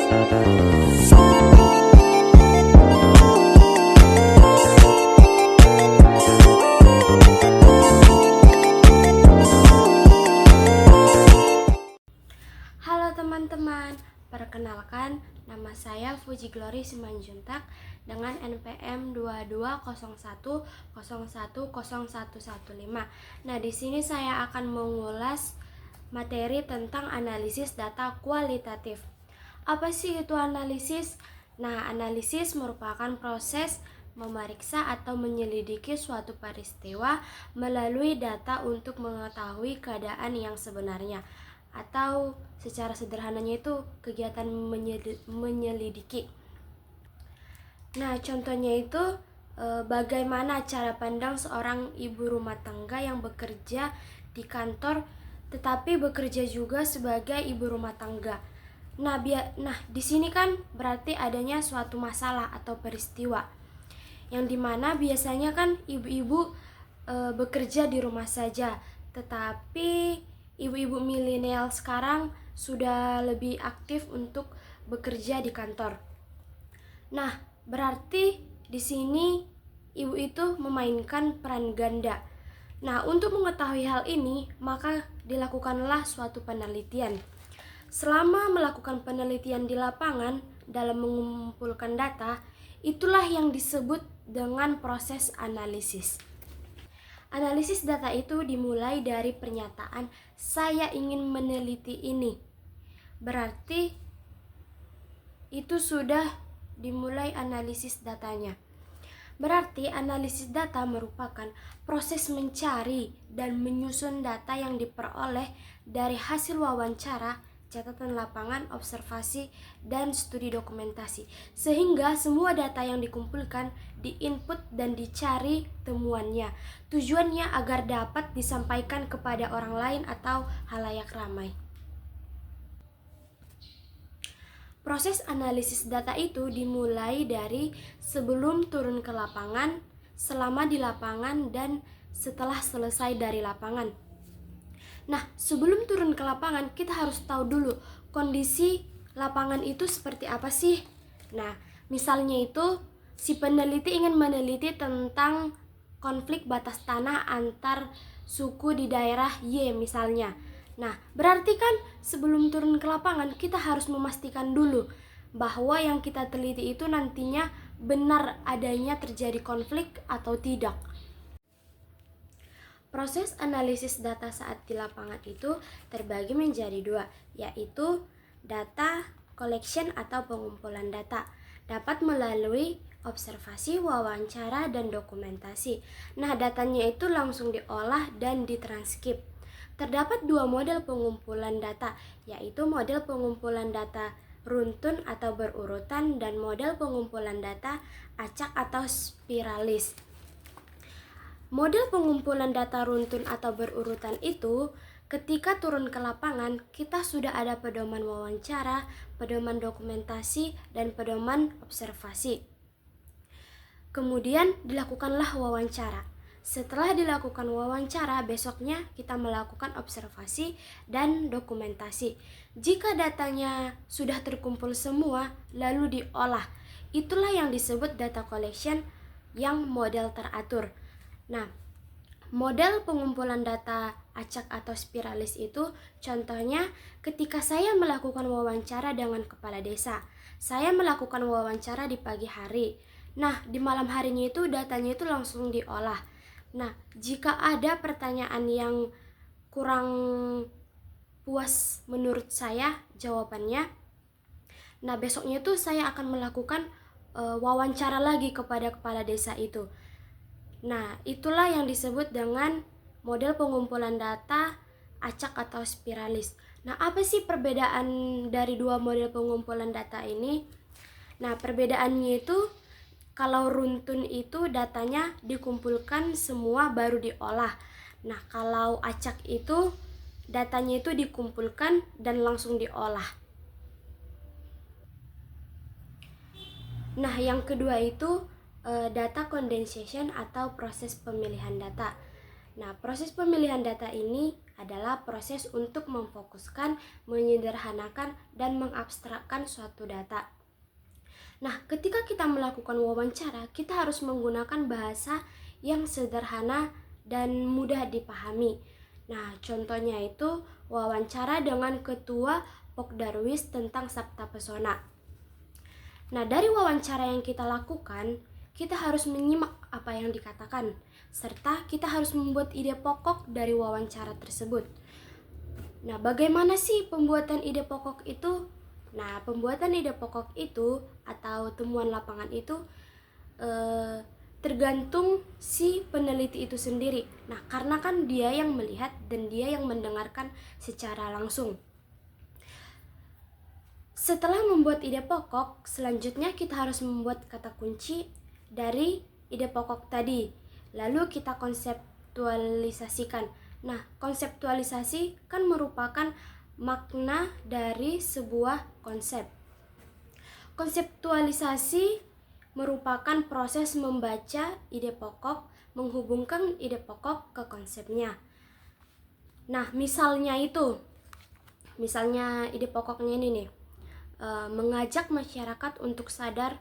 Halo teman-teman, perkenalkan nama saya Fuji Glory Simanjuntak dengan NPM 2201010115. Nah, di sini saya akan mengulas materi tentang analisis data kualitatif. Apa sih itu analisis? Nah, analisis merupakan proses memeriksa atau menyelidiki suatu peristiwa melalui data untuk mengetahui keadaan yang sebenarnya, atau secara sederhananya itu kegiatan menyelidiki. Nah, contohnya itu bagaimana cara pandang seorang ibu rumah tangga yang bekerja di kantor tetapi bekerja juga sebagai ibu rumah tangga. Nah, di sini kan berarti adanya suatu masalah atau peristiwa yang dimana biasanya kan ibu-ibu bekerja di rumah saja, tetapi ibu-ibu milenial sekarang sudah lebih aktif untuk bekerja di kantor. Nah, berarti di sini ibu itu memainkan peran ganda. Nah, untuk mengetahui hal ini, maka dilakukanlah suatu penelitian. Selama melakukan penelitian di lapangan dalam mengumpulkan data, itulah yang disebut dengan proses analisis. Analisis data itu dimulai dari pernyataan "saya ingin meneliti ini". Berarti itu sudah dimulai analisis datanya. Berarti analisis data merupakan proses mencari dan menyusun data yang diperoleh dari hasil wawancara, catatan lapangan, observasi, dan studi dokumentasi, sehingga semua data yang dikumpulkan diinput dan dicari temuannya. Tujuannya agar dapat disampaikan kepada orang lain atau halayak ramai. Proses analisis data itu dimulai dari sebelum turun ke lapangan, selama di lapangan, dan setelah selesai dari lapangan. Nah, sebelum turun ke lapangan, kita harus tahu dulu kondisi lapangan itu seperti apa sih. Nah, misalnya itu si peneliti ingin meneliti tentang konflik batas tanah antar suku di daerah Y misalnya. Nah, berarti kan sebelum turun ke lapangan kita harus memastikan dulu bahwa yang kita teliti itu nantinya benar adanya terjadi konflik atau tidak. Proses analisis data saat di lapangan itu terbagi menjadi dua, yaitu data collection atau pengumpulan data. Dapat melalui observasi, wawancara, dan dokumentasi. Nah, datanya itu langsung diolah dan ditranskrip. Terdapat dua model pengumpulan data, yaitu model pengumpulan data runtun atau berurutan dan model pengumpulan data acak atau spiralis. Model pengumpulan data runtun atau berurutan itu, ketika turun ke lapangan, kita sudah ada pedoman wawancara, pedoman dokumentasi, dan pedoman observasi. Kemudian dilakukanlah wawancara. Setelah dilakukan wawancara, besoknya kita melakukan observasi dan dokumentasi. Jika datanya sudah terkumpul semua, lalu diolah. Itulah yang disebut data collection yang model teratur. Nah, model pengumpulan data acak atau spiralis itu contohnya ketika saya melakukan wawancara dengan kepala desa. Saya melakukan wawancara di pagi hari. Nah, di malam harinya itu datanya itu langsung diolah. Nah, jika ada pertanyaan yang kurang puas menurut saya jawabannya, nah besoknya itu saya akan melakukan wawancara lagi kepada kepala desa itu. Nah, itulah yang disebut dengan model pengumpulan data acak atau spiralis. Nah, apa sih perbedaan dari dua model pengumpulan data ini? Nah, perbedaannya itu kalau runtun itu datanya dikumpulkan semua baru diolah. Nah, kalau acak itu datanya itu dikumpulkan dan langsung diolah. Nah, yang kedua itu data condensation atau proses pemilihan data. Nah, proses pemilihan data ini adalah proses untuk memfokuskan, menyederhanakan, dan mengabstrakkan suatu data. Nah, ketika kita melakukan wawancara, kita harus menggunakan bahasa yang sederhana dan mudah dipahami. Nah, contohnya itu wawancara dengan Ketua Pokdarwis tentang Sabta Pesona. Nah, dari wawancara yang kita lakukan, kita harus menyimak apa yang dikatakan, serta kita harus membuat ide pokok dari wawancara tersebut. Nah, bagaimana sih pembuatan ide pokok itu? Nah, pembuatan ide pokok itu atau temuan lapangan itu tergantung si peneliti itu sendiri. Nah, karena kan dia yang melihat dan dia yang mendengarkan secara langsung. Setelah membuat ide pokok, selanjutnya kita harus membuat kata kunci dari ide pokok tadi. Lalu kita konseptualisasikan. Nah, konseptualisasi kan merupakan makna dari sebuah konsep. Konseptualisasi merupakan proses membaca ide pokok, menghubungkan ide pokok ke konsepnya. Nah, misalnya ide pokoknya ini nih, mengajak masyarakat untuk sadar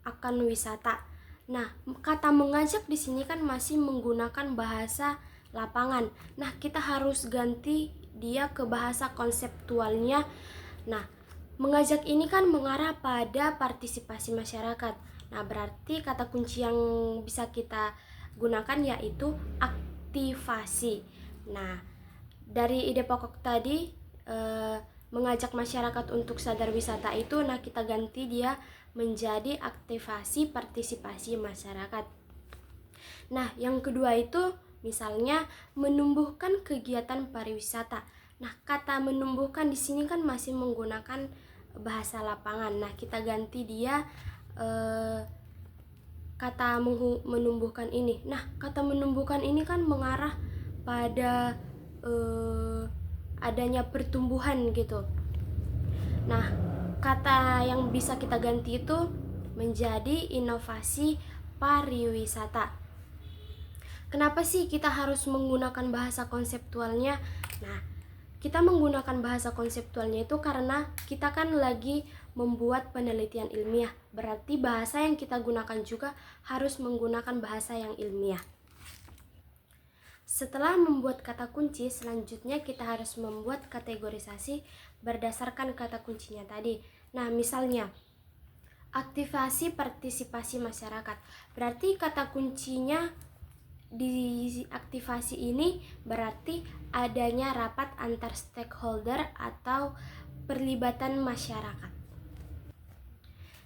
akan wisata. Nah, kata mengajak di sini kan masih menggunakan bahasa lapangan. Nah, kita harus ganti dia ke bahasa konseptualnya. Nah, mengajak ini kan mengarah pada partisipasi masyarakat. Nah, berarti kata kunci yang bisa kita gunakan yaitu aktivasi. Nah, dari ide pokok tadi mengajak masyarakat untuk sadar wisata itu, nah kita ganti dia menjadi aktivasi partisipasi masyarakat. Nah, yang kedua itu misalnya menumbuhkan kegiatan pariwisata. Nah, kata menumbuhkan di sini kan masih menggunakan bahasa lapangan. Nah, kita ganti dia kata menumbuhkan ini. Nah, kata menumbuhkan ini kan mengarah pada adanya pertumbuhan gitu. Nah, kata yang bisa kita ganti itu menjadi inovasi pariwisata. Kenapa sih kita harus menggunakan bahasa konseptualnya? Nah, kita menggunakan bahasa konseptualnya itu karena kita kan lagi membuat penelitian ilmiah. Berarti bahasa yang kita gunakan juga harus menggunakan bahasa yang ilmiah. Setelah membuat kata kunci, selanjutnya kita harus membuat kategorisasi berdasarkan kata kuncinya tadi. Nah, misalnya aktivasi partisipasi masyarakat. Berarti kata kuncinya di aktivasi ini berarti adanya rapat antar stakeholder atau perlibatan masyarakat.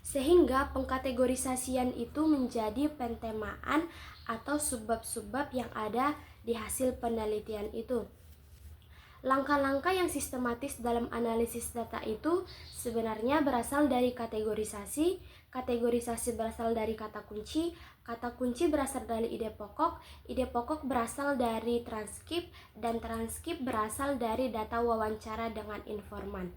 Sehingga pengkategorisasian itu menjadi pentemaan atau subbab-subbab yang ada di hasil penelitian itu. Langkah-langkah yang sistematis dalam analisis data itu sebenarnya berasal dari kategorisasi, kategorisasi berasal dari kata kunci berasal dari ide pokok berasal dari transkrip, dan transkrip berasal dari data wawancara dengan informan.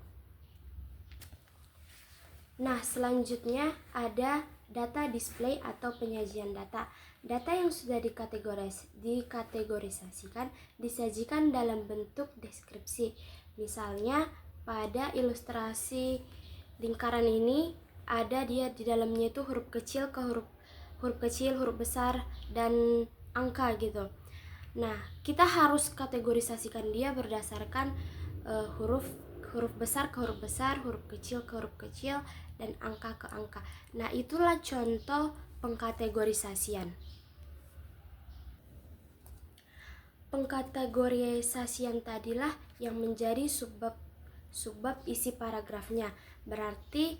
Nah, selanjutnya ada data display atau penyajian data. Data yang sudah dikategorisasikan disajikan dalam bentuk deskripsi. Misalnya pada ilustrasi lingkaran ini ada dia di dalamnya itu huruf kecil, huruf besar, dan angka gitu. Nah, kita harus kategorisasikan dia berdasarkan huruf besar ke huruf besar, huruf kecil ke huruf kecil, dan angka ke angka. Nah, itulah contoh pengkategorisasian. Pengkategorisasian tadilah yang menjadi subbab isi paragrafnya. Berarti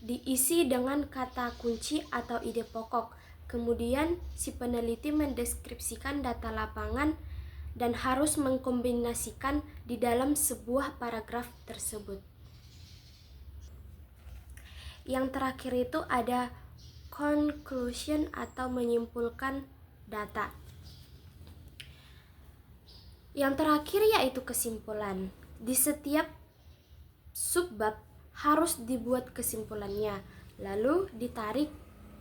diisi dengan kata kunci atau ide pokok. Kemudian si peneliti mendeskripsikan data lapangan dan harus mengkombinasikan di dalam sebuah paragraf tersebut. Yang terakhir itu ada conclusion atau menyimpulkan data. Yang terakhir yaitu kesimpulan. Di setiap subbab harus dibuat kesimpulannya, lalu ditarik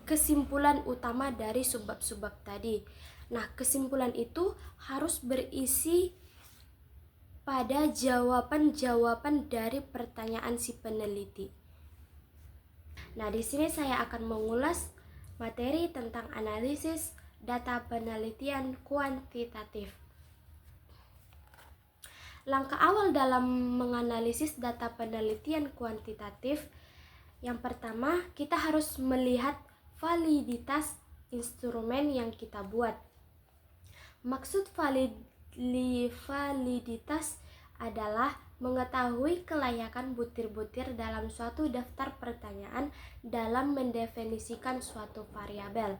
kesimpulan utama dari subbab-subbab tadi. Nah, kesimpulan itu harus berisi pada jawaban-jawaban dari pertanyaan si peneliti. Nah, di sini saya akan mengulas materi tentang analisis data penelitian kuantitatif. Langkah awal dalam menganalisis data penelitian kuantitatif, yang pertama kita harus melihat validitas instrumen yang kita buat. Maksud validitas adalah mengetahui kelayakan butir-butir dalam suatu daftar pertanyaan dalam mendefinisikan suatu variabel.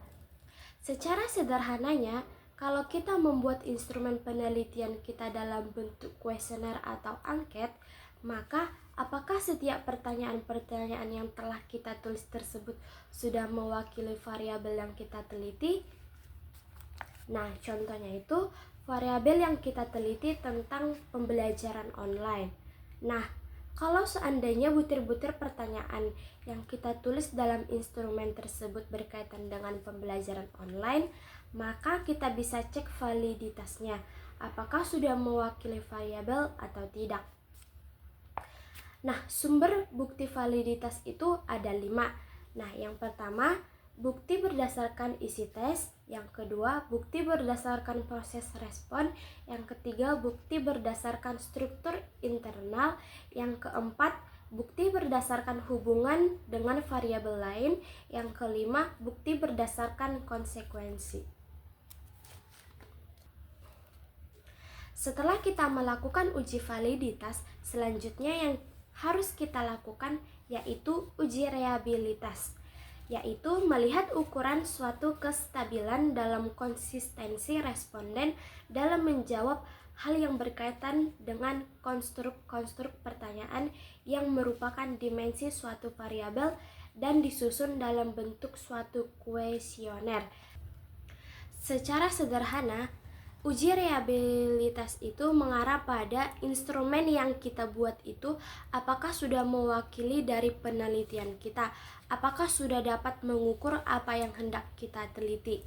Secara sederhananya, kalau kita membuat instrumen penelitian kita dalam bentuk kuesioner atau angket, maka apakah setiap pertanyaan-pertanyaan yang telah kita tulis tersebut sudah mewakili variabel yang kita teliti? Nah, contohnya itu variabel yang kita teliti tentang pembelajaran online. Nah, kalau seandainya butir-butir pertanyaan yang kita tulis dalam instrumen tersebut berkaitan dengan pembelajaran online, maka kita bisa cek validitasnya, apakah sudah mewakili variabel atau tidak. Nah, sumber bukti validitas itu ada 5. Nah, yang pertama, bukti berdasarkan isi tes. Yang kedua, bukti berdasarkan proses respon. Yang ketiga, bukti berdasarkan struktur internal. Yang keempat, bukti berdasarkan hubungan dengan variabel lain. Yang kelima, bukti berdasarkan konsekuensi. Setelah kita melakukan uji validitas, selanjutnya yang harus kita lakukan yaitu uji reliabilitas, yaitu melihat ukuran suatu kestabilan dalam konsistensi responden dalam menjawab hal yang berkaitan dengan konstruk pertanyaan yang merupakan dimensi suatu variabel dan disusun dalam bentuk suatu kuesioner. Secara sederhana, uji reliabilitas itu mengarah pada instrumen yang kita buat itu apakah sudah mewakili dari penelitian kita, apakah sudah dapat mengukur apa yang hendak kita teliti.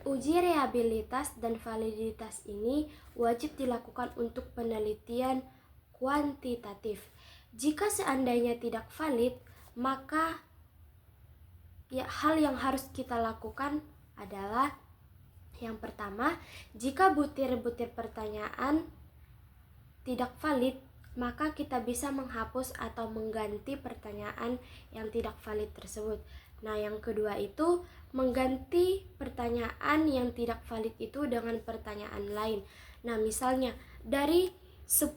Uji reliabilitas dan validitas ini wajib dilakukan untuk penelitian kuantitatif. Jika seandainya tidak valid, maka hal yang harus kita lakukan adalah yang pertama, jika butir-butir pertanyaan tidak valid, maka kita bisa menghapus atau mengganti pertanyaan yang tidak valid tersebut. Nah, yang kedua itu mengganti pertanyaan yang tidak valid itu dengan pertanyaan lain. Nah, misalnya dari 10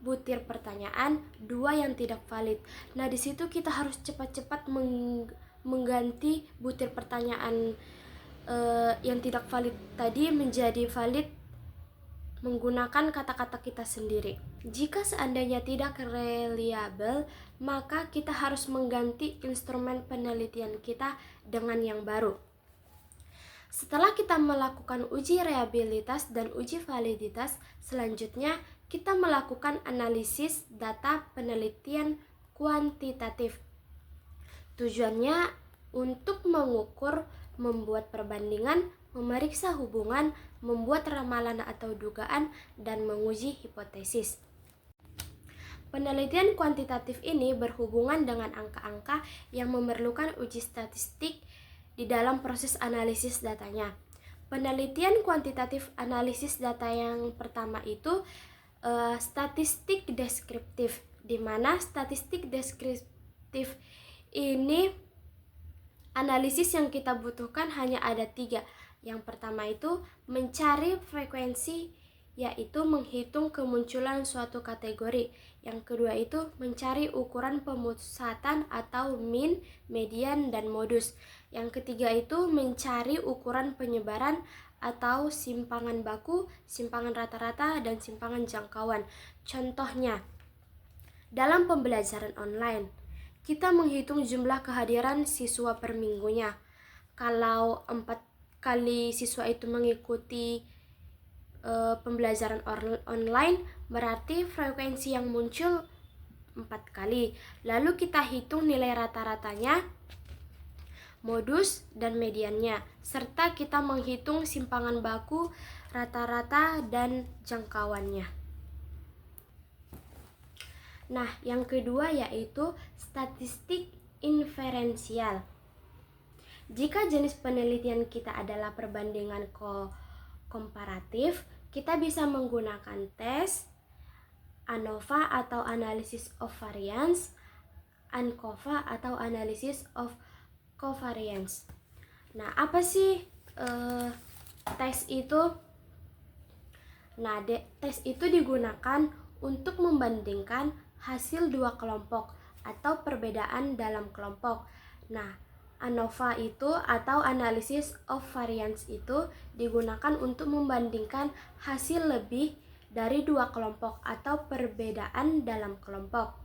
butir pertanyaan, 2 yang tidak valid. Nah, di situ kita harus cepat-cepat mengganti butir pertanyaan yang tidak valid tadi menjadi valid menggunakan kata-kata kita sendiri. Jika seandainya tidak reliable, maka kita harus mengganti instrumen penelitian kita dengan yang baru. Setelah kita melakukan uji reliabilitas dan uji validitas, selanjutnya kita melakukan analisis data penelitian kuantitatif. Tujuannya untuk mengukur, membuat perbandingan, memeriksa hubungan, membuat ramalan atau dugaan, dan menguji hipotesis. Penelitian kuantitatif ini berhubungan dengan angka-angka yang memerlukan uji statistik di dalam proses analisis datanya. Penelitian kuantitatif analisis data yang pertama itu statistik deskriptif, di mana statistik deskriptif ini analisis yang kita butuhkan hanya ada 3. Yang pertama itu mencari frekuensi, yaitu menghitung kemunculan suatu kategori. Yang kedua itu mencari ukuran pemusatan atau mean, median, dan modus. Yang ketiga itu mencari ukuran penyebaran atau simpangan baku, simpangan rata-rata, dan simpangan jangkauan. Contohnya, dalam pembelajaran online, kita menghitung jumlah kehadiran siswa per minggunya. Kalau 4 kali siswa itu mengikuti pembelajaran online, berarti frekuensi yang muncul 4 kali. Lalu kita hitung nilai rata-ratanya, modus, dan mediannya, serta kita menghitung simpangan baku, rata-rata, dan jangkauannya. Nah, yang kedua yaitu statistik inferensial. Jika jenis penelitian kita adalah perbandingan komparatif, kita bisa menggunakan tes, ANOVA atau Analysis of Variance, ANCOVA atau Analysis of Covariance. Nah, apa sih tes itu? Nah, tes itu digunakan untuk membandingkan hasil dua kelompok atau perbedaan dalam kelompok. Nah, ANOVA itu atau Analysis of Variance itu digunakan untuk membandingkan hasil lebih dari dua kelompok atau perbedaan dalam kelompok.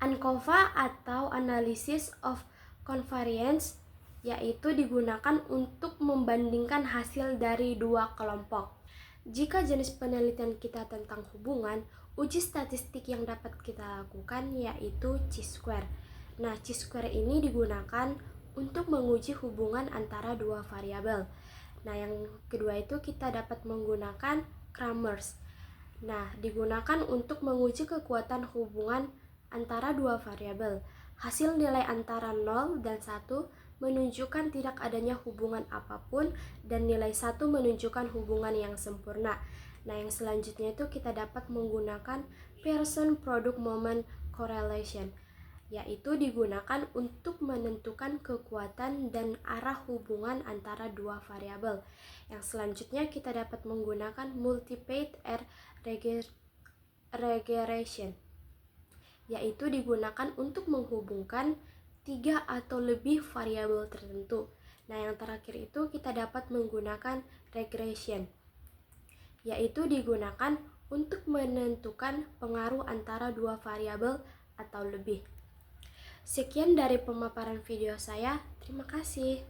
ANCOVA atau Analysis of Covariance yaitu digunakan untuk membandingkan hasil dari dua kelompok. Jika jenis penelitian kita tentang hubungan, uji statistik yang dapat kita lakukan yaitu chi-square. Nah, chi-square ini digunakan untuk menguji hubungan antara dua variabel. Nah, yang kedua itu kita dapat menggunakan Kramers. Nah, digunakan untuk menguji kekuatan hubungan antara dua variabel. Hasil nilai antara 0 dan 1 menunjukkan tidak adanya hubungan apapun dan nilai 1 menunjukkan hubungan yang sempurna. Nah, yang selanjutnya itu kita dapat menggunakan Pearson Product Moment Correlation, yaitu digunakan untuk menentukan kekuatan dan arah hubungan antara dua variabel. Yang selanjutnya kita dapat menggunakan Multi-Path Regression, yaitu digunakan untuk menghubungkan 3 atau lebih variabel tertentu. Nah, yang terakhir itu kita dapat menggunakan regression, yaitu digunakan untuk menentukan pengaruh antara dua variabel atau lebih. Sekian dari pemaparan video saya. Terima kasih.